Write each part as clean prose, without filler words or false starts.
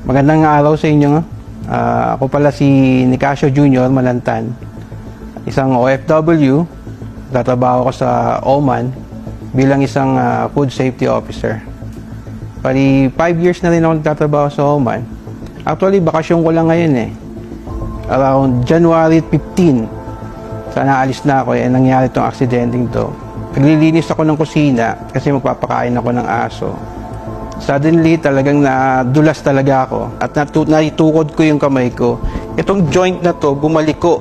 Magandang araw sa inyo. Ako pala si Nicasio Jr. Malantan, isang OFW. Tatrabaho ko sa Oman bilang isang food safety officer. Pari 5 years na rin ako nagtatrabaho sa Oman. Actually, bakasyon ko lang ngayon eh. Around January 15, sana alis na ako nangyari itong aksidenteng to. Naglilinis ako ng kusina kasi magpapakain ako ng aso. Suddenly, talagang nadulas talaga ako at naitukod ko yung kamay ko. Itong joint na to, bumaliko.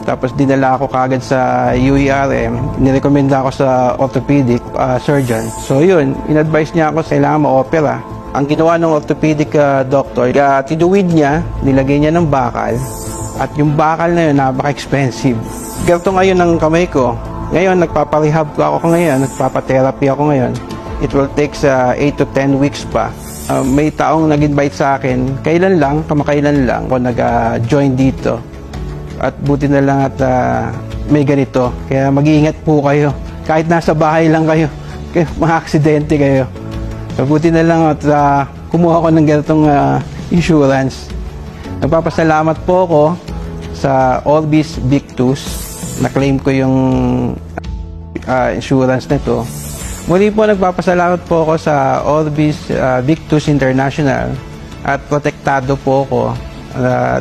Tapos dinala ako kagad sa UERM. Nirekomenda ako sa orthopedic surgeon. So yun, in-advise niya ako kailangan ma-opera. Ang ginawa ng orthopedic doctor, tinuwid niya, nilagay niya ng bakal. At yung bakal na yun, napaka-expensive. Ganito ngayon ng kamay ko. Ngayon, nagpaparehab ko ako ngayon, nagpapatherapy ako ngayon. It will take 8 to 10 weeks pa. May taong nag-invite sa akin, kamakailan lang ako nag-join dito. At buti na lang at may ganito. Kaya mag-iingat po kayo. Kahit nasa bahay lang kayo, mga aksidente kayo. So, buti na lang at kumuha ko ng ganitong insurance. Nagpapasalamat po ako sa Orbis Victus. Na-claim ko yung insurance nito. Muli po nagpapasalamat po ako sa Orbis Victus International at protektado po ako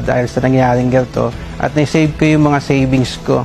dahil sa nangyaring ganito at na-save ko yung mga savings ko.